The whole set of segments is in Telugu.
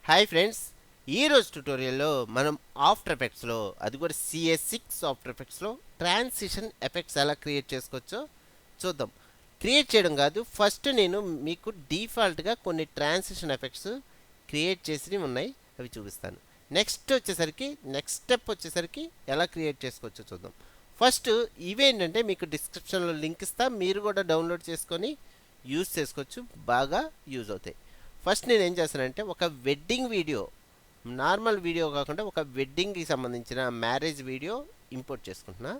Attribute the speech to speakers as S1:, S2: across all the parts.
S1: హాయ్ ఫ్రెండ్స్, ఈరోజు ట్యుటోరియల్లో మనం ఆఫ్టర్ ఎఫెక్ట్స్లో అది కూడా CS6 ఆఫ్టర్ ఎఫెక్ట్స్లో ట్రాన్సిషన్ ఎఫెక్ట్స్ ఎలా క్రియేట్ చేసుకోవచ్చో చూద్దాం. క్రియేట్ చేయడం కాదు, ఫస్ట్ నేను మీకు డిఫాల్ట్గా కొన్ని ట్రాన్సిషన్ ఎఫెక్ట్స్ క్రియేట్ చేసినవి ఉన్నాయి, అవి చూపిస్తాను. నెక్స్ట్ స్టెప్ వచ్చేసరికి ఎలా క్రియేట్ చేసుకోవచ్చో చూద్దాం. ఫస్ట్ ఇవేంటంటే మీకు డిస్క్రిప్షన్లో లింక్ ఇస్తా, మీరు కూడా డౌన్లోడ్ చేసుకొని యూజ్ చేసుకోవచ్చు, బాగా యూజ్ అవుతాయి. ఫస్ట్ నేను ఏం చేస్తానంటే ఒక వెడ్డింగ్ వీడియో, నార్మల్ వీడియో కాకుండా ఒక వెడ్డింగ్కి సంబంధించిన మ్యారేజ్ వీడియో ఇంపోర్ట్ చేసుకుంటున్నా.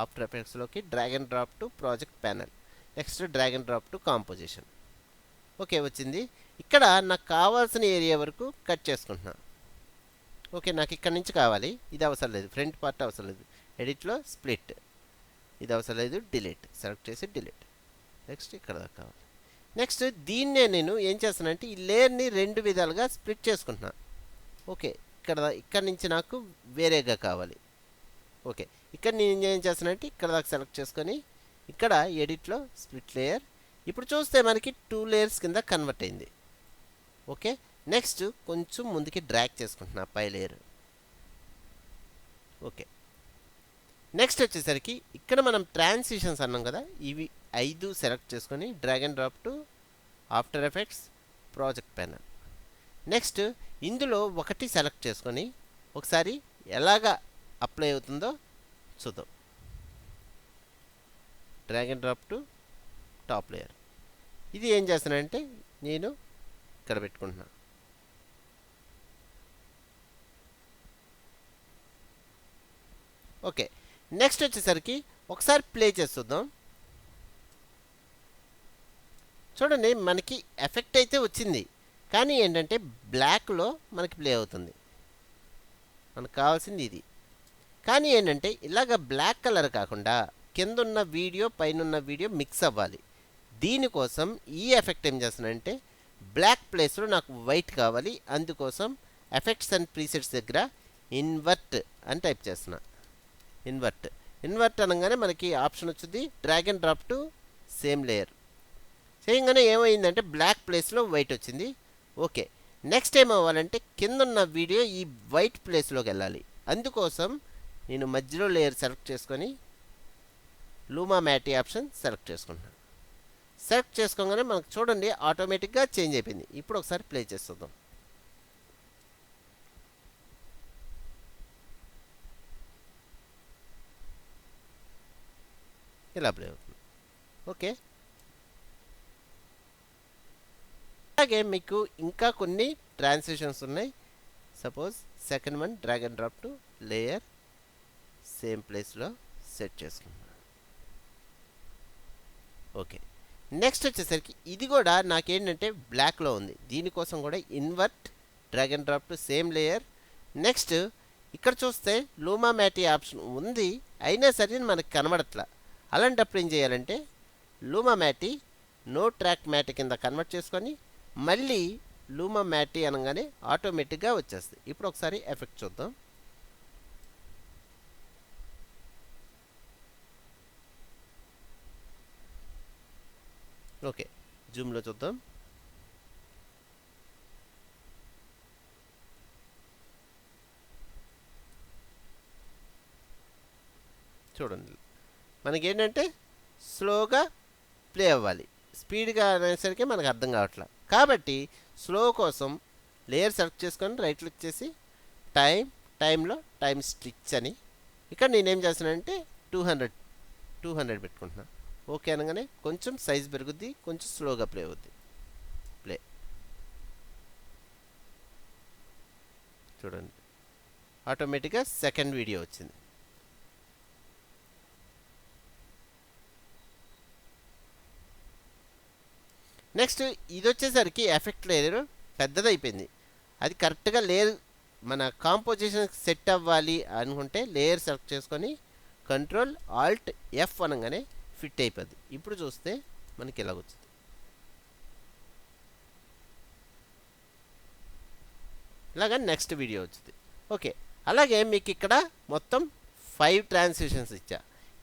S1: ఆఫ్టర్ ఎఫెక్ట్స్లోకి drag and drop to project panel, next drag and drop to composition. Okay, వచ్చింది. ఇక్కడ నాకు కావాల్సిన ఏరియా వరకు కట్ చేసుకుంటున్నా. ఓకే, నాకు ఇక్కడ నుంచి కావాలి, ఇది అవసరం లేదు, ఫ్రంట్ పార్ట్ అవసరం లేదు, ఎడిట్లో స్ప్లిట్, ఇది అవసరం లేదు, డిలీట్, సెలెక్ట్ చేసి డిలీట్. నెక్స్ట్ ఇక్కడ దాకా కావాలి. నెక్స్ట్ దీన్నే నేను ఏం చేస్తానంటే ఈ లేయర్ని రెండు విధాలుగా స్ప్లిట్ చేసుకుంటున్నా. ఓకే, ఇక్కడ నుంచి నాకు వేరేగా కావాలి. ఓకే, ఇక్కడ నేను ఏం చేస్తానంటే ఇక్కడ దాకా సెలెక్ట్ చేసుకొని ఇక్కడ ఎడిట్లో స్ప్లిట్ లేయర్. ఇప్పుడు చూస్తే మనకి 2 లేయర్స్ కింద కన్వర్ట్ అయింది. ఓకే, నెక్స్ట్ కొంచెం ముందుకి డ్రాగ్ చేసుకుంటున్నా పై లేయర్. ఓకే, నెక్స్ట్ వచ్చేసరికి ఇక్కడ మనం ట్రాన్సిషన్స్ అన్నాం కదా, ఇవి 5 సెలెక్ట్ చేసుకొని drag and drop to after effects project panel. Next ఇందులో ఒకటి సెలెక్ట్ చేసుకొని ఒకసారి ఎలాగా అప్లై అవుతుందో చూద్దాం. Drag and drop to top layer. ఇది ఏం చేస్తానంటే నేను ఇక్కడ పెట్టుకుంటున్నా. ఓకే, నెక్స్ట్ వచ్చేసరికి ఒకసారి ప్లే చేసి చూద్దాం. చూడండి, మనకి ఎఫెక్ట్ అయితే వచ్చింది, కానీ ఏంటంటే బ్లాక్లో మనకి ప్లే అవుతుంది. మనకు కావాల్సింది ఇది. కానీ ఏంటంటే ఇలాగ బ్లాక్ కలర్ కాకుండా కిందున్న వీడియో పైన వీడియో మిక్స్ అవ్వాలి. దీనికోసం ఈ ఎఫెక్ట్ ఏం చేస్తున్నానంటే బ్లాక్ ప్లేస్లో నాకు వైట్ కావాలి, అందుకోసం ఎఫెక్ట్స్ అండ్ ప్రీసెట్స్ దగ్గర ఇన్వర్ట్ అని టైప్ చేస్తున్నా. ఇన్వర్ట్ అనగానే మనకి ఆప్షన్ వచ్చింది drag and drop to same layer. చేయగానే ఏమైందంటే బ్లాక్ ప్లేస్లో వైట్ వచ్చింది. ఓకే, నెక్స్ట్ ఏమవ్వాలంటే కిందన్న వీడియో ఈ వైట్ ప్లేస్లోకి వెళ్ళాలి. అందుకోసం నేను మధ్యలో లేయర్ సెలెక్ట్ చేసుకొని లూమా మ్యాటీ ఆప్షన్ సెలెక్ట్ చేసుకుంటున్నాను. సెలెక్ట్ చేసుకోగానే మనకు చూడండి ఆటోమేటిక్గా చేంజ్ అయిపోయింది. ఇప్పుడు ఒకసారి ప్లే చేస్తుందాం. ఇలా ప్లే అవుతుంది. ఓకే, అలాగే మీకు ఇంకా కొన్ని ట్రాన్సిషన్స్ ఉన్నాయి. Suppose second one drag and drop to layer, same ప్లేస్లో సెట్ చేసుకుంటున్నాను. ఓకే, నెక్స్ట్ వచ్చేసరికి ఇది కూడా నాకేంటంటే బ్లాక్లో ఉంది, దీనికోసం కూడా invert drag and drop to same layer. Next ఇక్కడ చూస్తే లూమా మ్యాటీ ఆప్షన్ ఉంది, అయినా సరే మనకు కనబడట్లా. అలాంటప్పుడు ఏం చేయాలంటే లూమా మ్యాటీ నో ట్రాక్ మ్యాటీ కింద కన్వర్ట్ చేసుకొని మళ్ళీ లూమా మ్యాటీ అనగానే ఆటోమేటిక్గా వచ్చేస్తుంది. ఇప్పుడు ఒకసారి ఎఫెక్ట్ చూద్దాం. ఓకే, జూమ్లో చూద్దాం. చూడండి, మనకేంటంటే స్లోగా ప్లే అవ్వాలి, స్పీడ్గా అనేసరికి మనకు అర్థం కావట్లేదు. కాబట్టి స్లో కోసం లేయర్ సెలెక్ట్ చేసుకొని రైట్ క్లిక్ చేసి టైంలో టైం స్టిచ్ అని ఇక్కడ నేనేం చేస్తానంటే 200 పెట్టుకుంటున్నా. ఓకే అనగానే కొంచెం సైజ్ పెరుగుద్ది, కొంచెం స్లోగా ప్లే అవుద్ది. ప్లే చూడండి, ఆటోమేటిక్గా సెకండ్ వీడియో వచ్చింది. నెక్స్ట్ ఇది వచ్చేసరికి ఎఫెక్ట్ లేయర్ పెద్దదైపోయింది. అది కరెక్ట్గా లేయర్ మన కాంపోజిషన్ సెట్ అవ్వాలి అనుకుంటే లేయర్ సెలెక్ట్ చేసుకొని కంట్రోల్ ఆల్ట్ F అనగానే ఫిట్ అయిపోద్ది. ఇప్పుడు చూస్తే మనకి ఇలా వచ్చింది. ఇలాగా నెక్స్ట్ వీడియో వచ్చింది. ఓకే, అలాగే మీకు ఇక్కడ మొత్తం 5 ట్రాన్సిషన్స్ ఇచ్చా.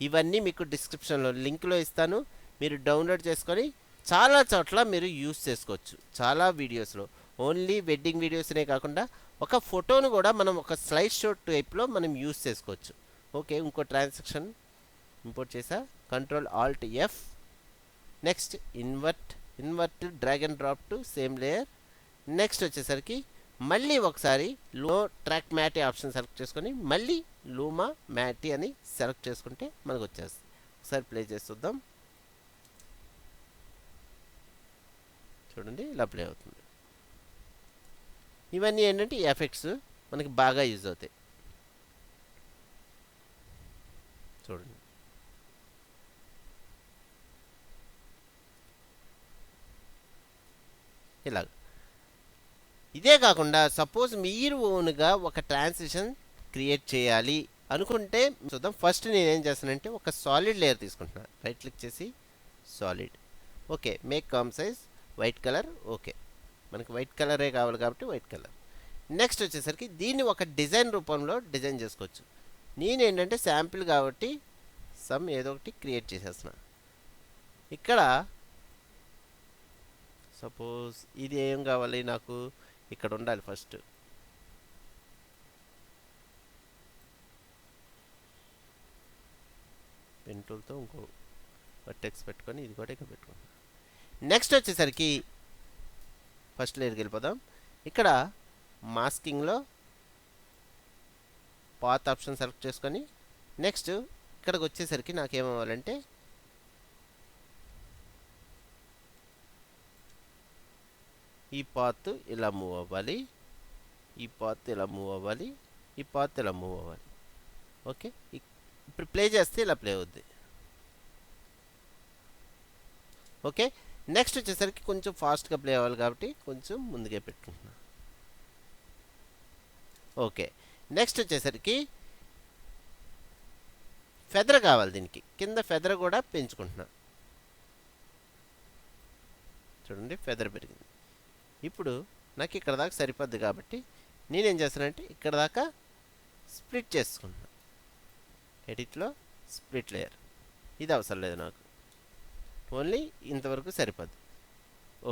S1: ఇవన్నీ మీకు డిస్క్రిప్షన్లో లింక్లో ఇస్తాను, మీరు డౌన్లోడ్ చేసుకొని చాలా చోట్ల మీరు యూస్ చేసుకోవచ్చు. చాలా వీడియోస్లో ఓన్లీ వెడ్డింగ్ వీడియోస్నే కాకుండా ఒక ఫోటోను కూడా మనం ఒక స్లైడ్ షో టైప్లో మనం యూస్ చేసుకోవచ్చు. ఓకే, ఇంకో ట్రాన్సాక్షన్ ఇంపోర్ట్ చేసా, control alt F. Next invert drag and drop to same layer. Next వచ్చేసరికి మళ్ళీ ఒకసారి లో ట్రాక్ మ్యాటీ ఆప్షన్ సెలెక్ట్ చేసుకొని మళ్ళీ లూమా మ్యాటీ అని సెలెక్ట్ చేసుకుంటే మనకు వచ్చేస్తుంది. ఒకసారి ప్లే చేసి చూద్దాం. చూడండి ఇలా ప్లే అవుతుంది. ఇవన్నీ ఏంటంటే ఈ ఎఫెక్ట్స్ మనకి బాగా యూజ్ అవుతాయి. చూడండి ఇలాగ. ఇదే కాకుండా సపోజ్ మీరు ఓన్గా ఒక ట్రాన్సిషన్ క్రియేట్ చేయాలి అనుకుంటే చూద్దాం. ఫస్ట్ నేనేం చేస్తానంటే ఒక సాలిడ్ లేయర్ తీసుకుంటున్నాను. రైట్ క్లిక్ చేసి solid. Okay, make comp size white colour. Okay, మనకి వైట్ కలరే కావాలి కాబట్టి వైట్ కలర్. నెక్స్ట్ వచ్చేసరికి దీన్ని ఒక డిజైన్ రూపంలో డిజైన్ చేసుకోవచ్చు. నేనేంటంటే శాంపిల్ కాబట్టి సమ్ ఏదో ఒకటి క్రియేట్ చేసేస్తున్నా. ఇక్కడ సపోజ్ ఇది ఏం కావాలి నాకు, ఇక్కడ ఉండాలి ఫస్ట్. పెన్ టూల్తో ఇంకో వర్టెక్స్ పెట్టుకొని ఇది కూడా ఇక్కడ పెట్టుకుంటాం. నెక్స్ట్ వచ్చేసరికి ఫస్ట్ లేయర్కి వెళ్ళిపోదాం. ఇక్కడ మాస్కింగ్లో పాత్ ఆప్షన్ సెలెక్ట్ చేసుకొని నెక్స్ట్ ఇక్కడికి వచ్చేసరికి నాకేమవ్వాలంటే ఈ పాత్ ఇలా మూవ్ అవ్వాలి, ఈ పాత్ ఇలా మూవ్ అవ్వాలి, ఈ పాత్ ఇలా మూవ్ అవ్వాలి. ఓకే, ఇప్పుడు ప్లే చేస్తే ఇలా ప్లే అవుద్ది. ఓకే, నెక్స్ట్ వచ్చేసరికి కొంచెం ఫాస్ట్గా ప్లే అవ్వాలి కాబట్టి కొంచెం ముందుగా పెట్టుకుంటున్నా. ఓకే, నెక్స్ట్ వచ్చేసరికి ఫెదర్ కావాలి, దీనికి కింద ఫెదర్ కూడా పెంచుకుంటున్నా. చూడండి ఫెదర్ పెరిగింది. ఇప్పుడు నాకు ఇక్కడ దాకా సరిపోద్ది కాబట్టి నేనేం చేస్తానంటే ఇక్కడ దాకా స్ప్లిట్ చేసుకుంటున్నా. ఎడిట్లో స్ప్లిట్ లేయర్, ఇది అవసరం లేదు నాకు, ఓన్లీ ఇంతవరకు సరిపోద్ది.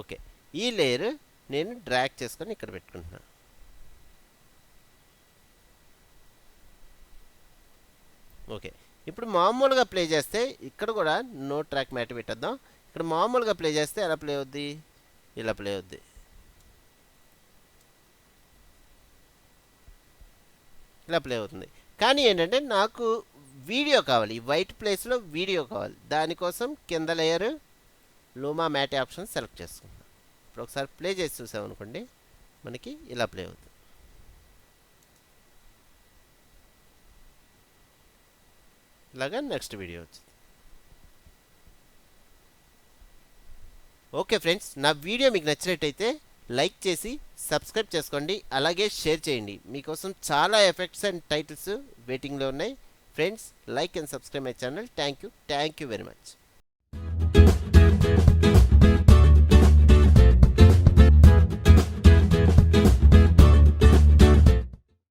S1: ఓకే, ఈ లేయర్ నేను డ్రాగ్ చేసుకొని ఇక్కడ పెట్టుకుంటున్నా. ఓకే, ఇప్పుడు మామూలుగా ప్లే చేస్తే ఇక్కడ కూడా నో ట్రాక్ మ్యాట్ పెట్టేద్దాం. ఇక్కడ మామూలుగా ప్లే చేస్తే ఎలా ప్లే అవుద్ది, ఇలా ప్లే అవుద్ది. ఇలా ప్లే అవుతుంది. కానీ ఏంటంటే నాకు వీడియో కావాలి, వైట్ ప్లేస్లో వీడియో కావాలి. దానికోసం కింద లేయర్ లూమా మ్యాట్ ఆప్షన్ సెలెక్ట్ చేసుకుంటాం. ఇప్పుడు ఒకసారి ప్లే చేసి చూసామనుకోండి మనకి ఇలా ప్లే అవుతుంది. ఇలాగా నెక్స్ట్ వీడియో వచ్చింది. ఓకే ఫ్రెండ్స్, నా వీడియో మీకు నచ్చినట్టయితే లైక్ చేసి సబ్స్క్రైబ్ చేసుకోండి, అలాగే షేర్ చేయండి. మీకోసం చాలా ఎఫెక్ట్స్ అండ్ టైటిల్స్ వెయిటింగ్లో ఉన్నాయి. Friends, like and subscribe my channel. Thank you very much.